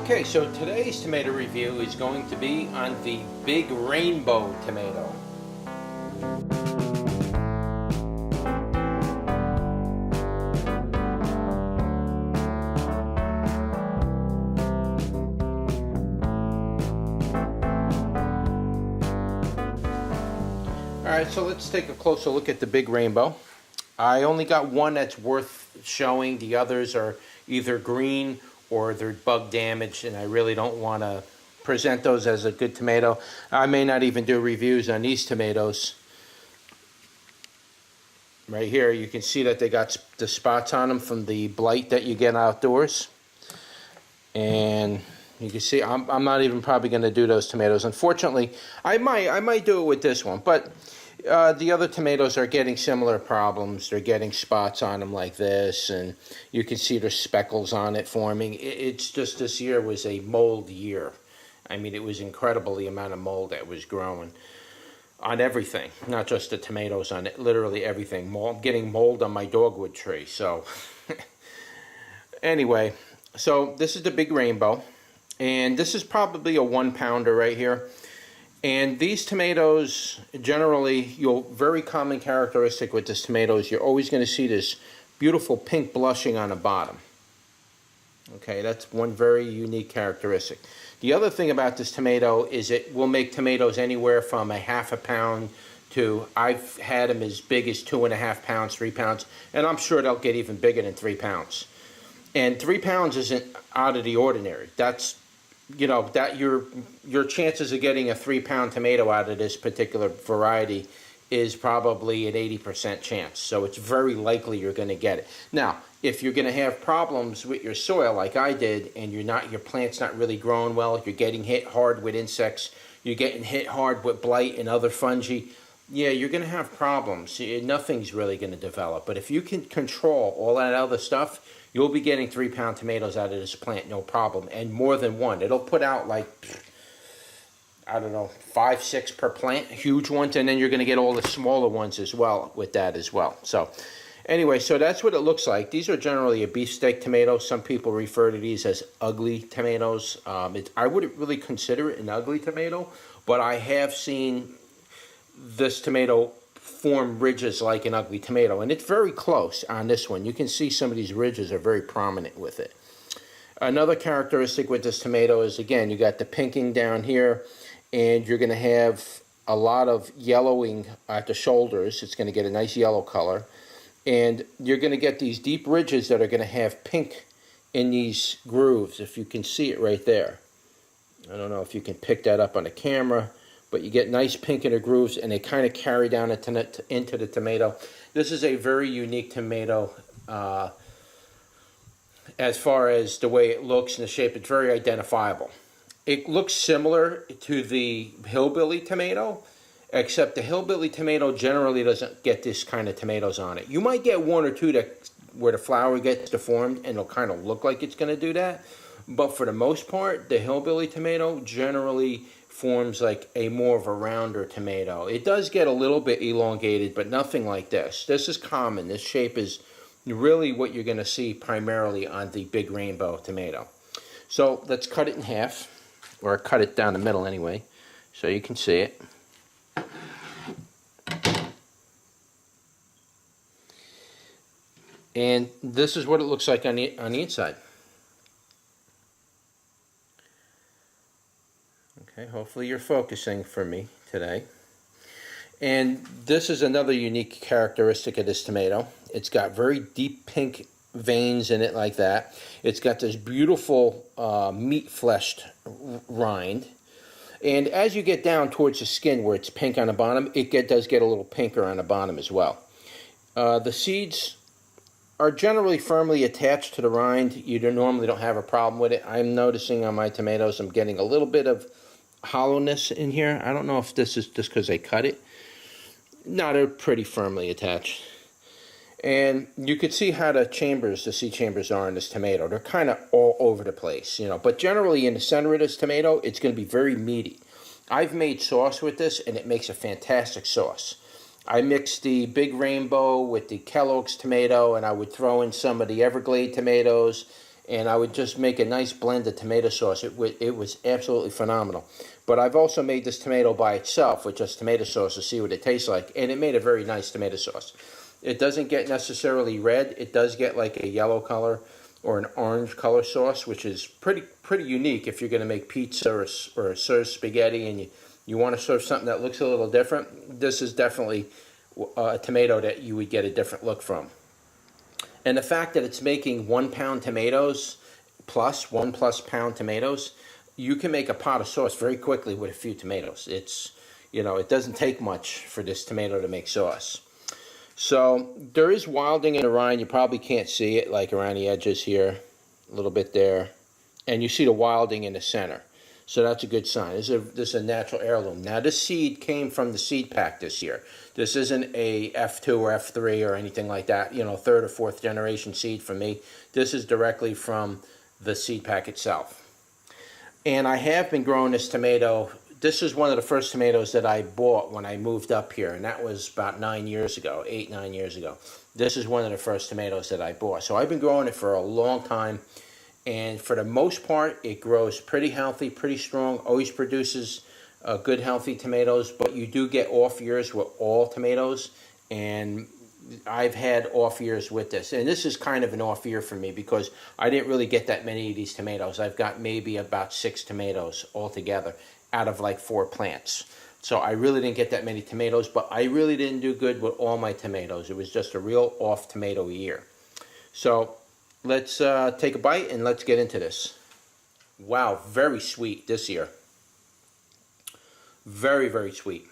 Okay, so today's tomato review is going to be on the big rainbow tomato. Alright, so let's take a closer look at the big rainbow. I only got one that's worth showing. The others are either green or they're bug damaged, and I really don't want to present those as a good tomato. I may not even do reviews on these tomatoes. Right here you can see that they got the spots on them from the blight that you get outdoors, and you can see I'm not even probably going to do those tomatoes. Unfortunately, I might do it with this one, but the other tomatoes are getting similar problems. They're getting spots on them like this, and you can see there's speckles on it forming. It's just, this year was a mold year. I mean, it was incredible the amount of mold that was growing on everything, not just the tomatoes, on it, literally everything. I'm getting mold on my dogwood tree. So anyway, so this is the big rainbow, and this is probably a 1-pounder right here. And these tomatoes, generally, very common characteristic with this tomato is you're always going to see this beautiful pink blushing on the bottom. Okay, that's one very unique characteristic. The other thing about this tomato is it will make tomatoes anywhere from a ½ pound to, I've had them as big as 2.5 pounds, 3 pounds, and I'm sure they'll get even bigger than 3 pounds. And 3 pounds isn't out of the ordinary. That's, you know, that your chances of getting a 3-pound tomato out of this particular variety is probably an 80% chance. So it's very likely you're going to get it. Now, if you're going to have problems with your soil like I did, and your plant's not really growing well, you're getting hit hard with insects, you're getting hit hard with blight and other fungi, yeah, you're going to have problems. Nothing's really going to develop. But if you can control all that other stuff, you'll be getting 3-pound tomatoes out of this plant, no problem, and more than one. It'll put out like, I don't know, 5, 6 per plant, huge ones, and then you're going to get all the smaller ones as well with that as well. So anyway, so that's what it looks like. These are generally a beefsteak tomato. Some people refer to these as ugly tomatoes. I wouldn't really consider it an ugly tomato, but I have seen this tomato form ridges like an ugly tomato, and it's very close on this one. You can see some of these ridges are very prominent with it. Another characteristic with this tomato is, again, you got the pinking down here, and you're going to have a lot of yellowing at the shoulders. It's going to get a nice yellow color, and you're going to get these deep ridges that are going to have pink in these grooves, if you can see it right there. I don't know if you can pick that up on the camera, but you get nice pink in the grooves, and they kind of carry down into the tomato. This is a very unique tomato as far as the way it looks and the shape. It's very identifiable. It looks similar to the hillbilly tomato, except the hillbilly tomato generally doesn't get this kind of tomatoes on it. You might get 1 or 2 where the flower gets deformed and it'll kind of look like it's going to do that. But for the most part, the hillbilly tomato generally forms like a more of a rounder tomato. It does get a little bit elongated, but nothing like this. This is common. This shape is really what you're going to see primarily on the big rainbow tomato. So let's cut it in half, or cut it down the middle anyway, so you can see it. And this is what it looks like on the inside. Okay, hopefully you're focusing for me today. And this is another unique characteristic of this tomato. It's got very deep pink veins in it like that. It's got this beautiful meat-fleshed rind. And as you get down towards the skin where it's pink on the bottom, it does get a little pinker on the bottom as well. The seeds are generally firmly attached to the rind. You normally don't have a problem with it. I'm noticing on my tomatoes I'm getting a little bit of hollowness in here. I don't know if this is just because I cut it. No, they're pretty firmly attached. And you can see how the seed chambers are in this tomato. They're kind of all over the place, you know. But generally in the center of this tomato, it's going to be very meaty. I've made sauce with this, and it makes a fantastic sauce. I mixed the big rainbow with the Kellogg's tomato, and I would throw in some of the Everglade tomatoes and I would just make a nice blend of tomato sauce. It was absolutely phenomenal. But I've also made this tomato by itself with just tomato sauce to see what it tastes like, and it made a very nice tomato sauce. It doesn't get necessarily red. It does get like a yellow color or an orange color sauce, which is pretty unique if you're going to make pizza or serve spaghetti and you want to serve something that looks a little different. This is definitely a tomato that you would get a different look from. And the fact that it's making 1 pound tomatoes plus 1+ pound tomatoes, you can make a pot of sauce very quickly with a few tomatoes. It doesn't take much for this tomato to make sauce. So there is wilding in the rind. You probably can't see it, like around the edges here, a little bit there. And you see the wilding in the center. So that's a good sign. This is a natural heirloom. Now this seed came from the seed pack this year. This isn't a F2 or F3 or anything like that, third or fourth generation seed from me. This is directly from the seed pack itself. And I have been growing this tomato. This is one of the first tomatoes that I bought when I moved up here, and that was about 9 years ago, 8, 9 years ago. This is one of the first tomatoes that I bought. So I've been growing it for a long time, and for the most part, it grows pretty healthy, pretty strong, always produces good, healthy tomatoes, but you do get off years with all tomatoes, and I've had off years with this. And this is kind of an off year for me because I didn't really get that many of these tomatoes. I've got maybe about 6 tomatoes altogether out of like 4 plants. So I really didn't get that many tomatoes, but I really didn't do good with all my tomatoes. It was just a real off tomato year. So let's take a bite and let's get into this. Wow, very sweet this year. Very, very sweet.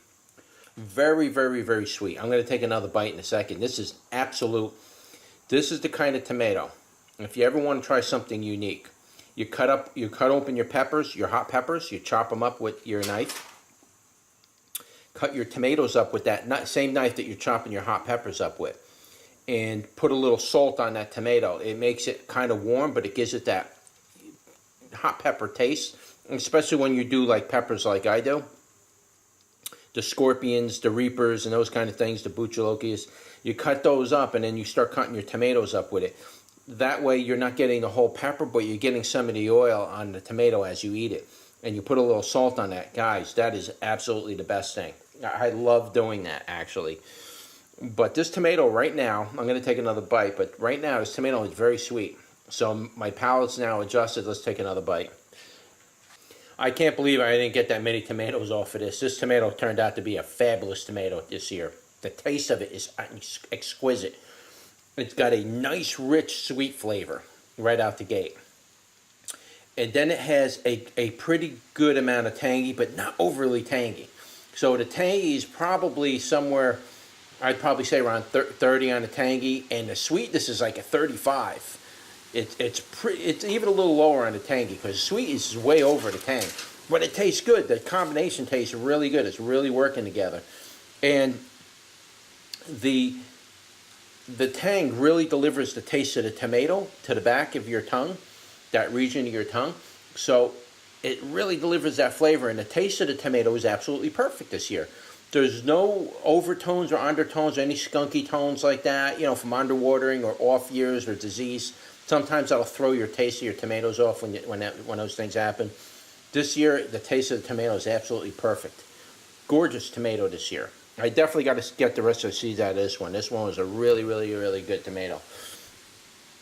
Very, very, very sweet. I'm going to take another bite in a second. This is the kind of tomato. If you ever want to try something unique, you cut open your peppers, your hot peppers, you chop them up with your knife. Cut your tomatoes up with that same knife that you're chopping your hot peppers up with. And put a little salt on that tomato. It makes it kind of warm, but it gives it that hot pepper taste, especially when you do like peppers like I do. The scorpions, the reapers, and those kind of things, the buchalocas. You cut those up, and then you start cutting your tomatoes up with it. That way, you're not getting the whole pepper, but you're getting some of the oil on the tomato as you eat it. And you put a little salt on that. Guys, that is absolutely the best thing. I love doing that, actually. But this tomato right now, I'm going to take another bite, but right now, this tomato is very sweet. So my palate's now adjusted. Let's take another bite. I can't believe I didn't get that many tomatoes off of this. This tomato turned out to be a fabulous tomato this year. The taste of it is exquisite. It's got a nice, rich, sweet flavor right out the gate. And then it has a pretty good amount of tangy, but not overly tangy. So the tangy is probably somewhere, I'd probably say around 30 on the tangy, and the sweetness is like a 35. It's even a little lower on the tangy because sweet is way over the tang. But it tastes good. The combination tastes really good. It's really working together. And the tang really delivers the taste of the tomato to the back of your tongue, that region of your tongue. So it really delivers that flavor. And the taste of the tomato is absolutely perfect this year. There's no overtones or undertones or any skunky tones like that, from underwatering or off years or disease. Sometimes that'll throw your taste of your tomatoes off when those things happen. This year, the taste of the tomato is absolutely perfect. Gorgeous tomato this year. I definitely got to get the rest of the seeds out of this one. This one was a really, really, really good tomato.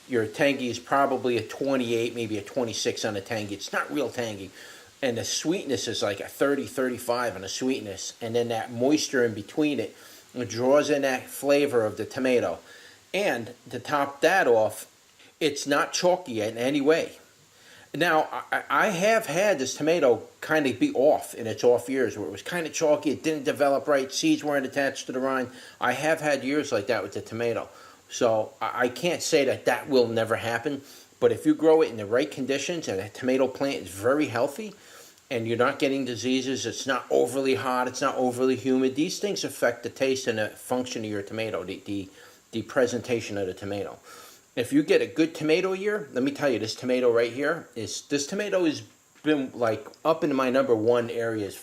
Your tangy is probably a 28, maybe a 26 on the tangy. It's not real tangy. And the sweetness is like a 30, 35 on the sweetness. And then that moisture in between it draws in that flavor of the tomato. And to top that off, it's not chalky in any way. Now, I have had this tomato kind of be off in its off years where it was kind of chalky, it didn't develop right, seeds weren't attached to the rind. I have had years like that with the tomato. So I can't say that will never happen, but if you grow it in the right conditions and the tomato plant is very healthy and you're not getting diseases, it's not overly hot, it's not overly humid, these things affect the taste and the function of your tomato, the presentation of the tomato. If you get a good tomato year, let me tell you, this tomato right here, has been like up in my #1 areas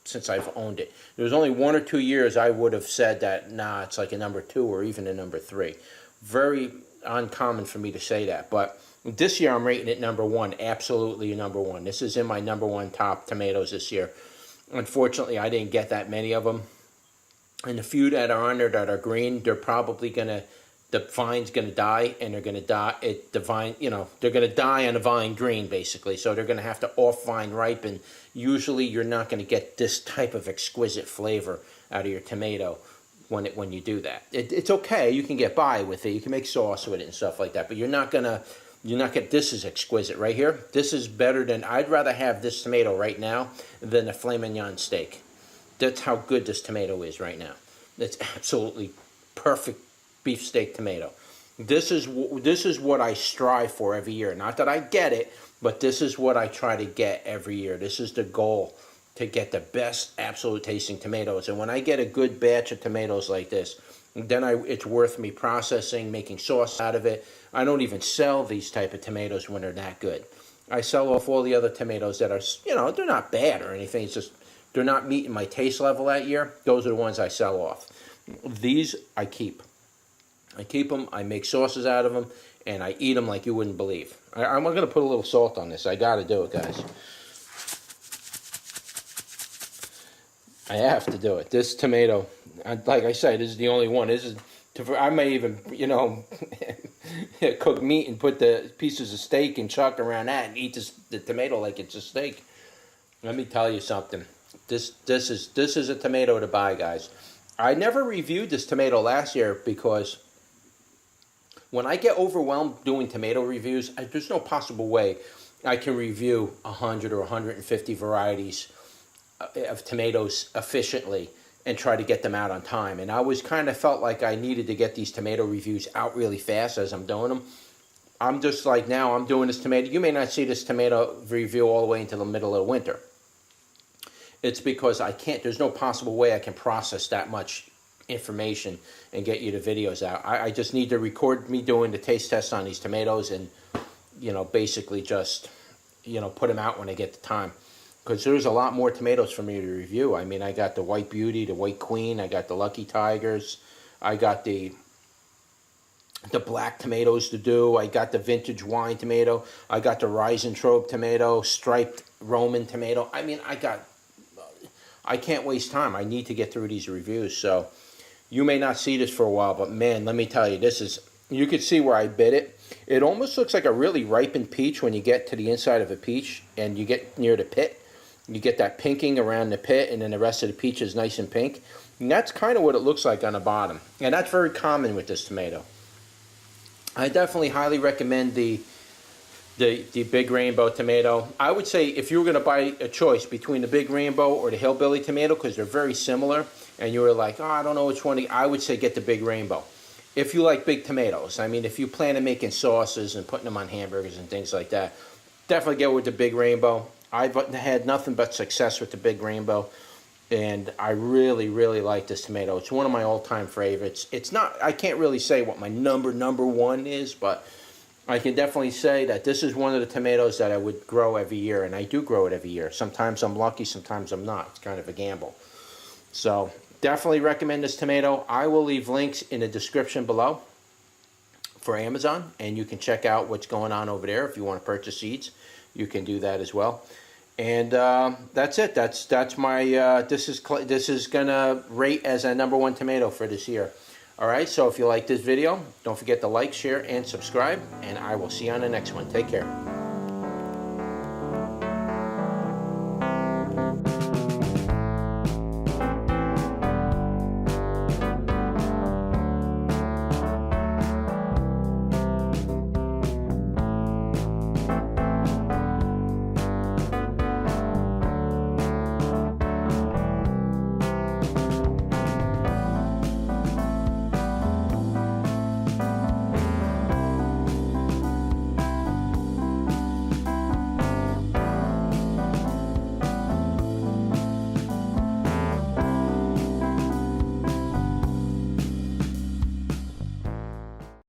since I've owned it. There was only 1 or 2 years I would have said that, it's like a #2 or even a #3. Very uncommon for me to say that, but This year I'm rating it #1, absolutely #1. This is in my #1 top tomatoes this year. Unfortunately, I didn't get that many of them. And the few that are on there that are green, they're probably gonna, the vine's gonna die, and they're gonna die. The vine, you know, they're gonna die on the vine green basically. So they're gonna have to off vine ripen. Usually, you're not gonna get this type of exquisite flavor out of your tomato when you do that. It's okay. You can get by with it. You can make sauce with it and stuff like that. But you're not gonna. This is exquisite right here. This is better than, I'd rather have this tomato right now than a filet mignon steak. That's how good this tomato is right now. It's absolutely perfect beefsteak tomato. This is what I strive for every year. Not that I get it, but this is what I try to get every year. This is the goal, to get the best absolute tasting tomatoes. And when I get a good batch of tomatoes like this, then it's worth me processing, making sauce out of it. I don't even sell these type of tomatoes when they're that good. I sell off all the other tomatoes that are, you know, they're not bad or anything. It's just they're not meeting my taste level that year. Those are the ones I sell off. These I keep. I keep them. I make sauces out of them, and I eat them like you wouldn't believe. I'm going to put a little salt on this. I got to do it, guys. I have to do it. This tomato, like I said, this is the only one. This is, I may even, you know, cook meat and put the pieces of steak and chuck around that and eat the tomato like it's a steak. Let me tell you something. This is a tomato to buy, guys. I never reviewed this tomato last year because when I get overwhelmed doing tomato reviews, there's no possible way I can review 100 or 150 varieties of tomatoes efficiently and try to get them out on time. And I always kind of felt like I needed to get these tomato reviews out really fast as I'm doing them. I'm just like, now I'm doing this tomato. You may not see this tomato review all the way into the middle of winter. It's because I can't, there's no possible way I can process that much information and get you the videos out. I just need to record me doing the taste tests on these tomatoes and, you know, basically just, you know, put them out when I get the time. Because there's a lot more tomatoes for me to review. I mean, I got the White Beauty, the White Queen, I got the Lucky Tigers, I got the black tomatoes to do, I got the vintage wine tomato, I got the Reisentraub tomato, striped Roman tomato. I mean, I can't waste time. I need to get through these reviews. So you may not see this for a while, but man, let me tell you, this is, you can see where I bit it. It almost looks like a really ripened peach when you get to the inside of a peach and you get near the pit. You get that pinking around the pit, and then the rest of the peach is nice and pink. And that's kind of what it looks like on the bottom. And that's very common with this tomato. I definitely highly recommend the Big Rainbow tomato. I would say if you were going to buy a choice between the Big Rainbow or the Hillbilly tomato, because they're very similar, and you were like, oh, I don't know which one, I would say get the Big Rainbow. If you like big tomatoes, I mean, if you plan on making sauces and putting them on hamburgers and things like that, definitely go with the Big Rainbow. I've had nothing but success with the Big Rainbow, and I really, really like this tomato. It's one of my all-time favorites. It's not, I can't really say what my number one is, but I can definitely say that this is one of the tomatoes that I would grow every year, and I do grow it every year. Sometimes I'm lucky, sometimes I'm not. It's kind of a gamble. So definitely recommend this tomato. I will leave links in the description below for Amazon, and you can check out what's going on over there. If you want to purchase seeds, you can do that as well. And that's it. That's my this is gonna rate as a #1 tomato for this year. All right. So if you like this video, don't forget to like, share, and subscribe. And I will see you on the next one. Take care.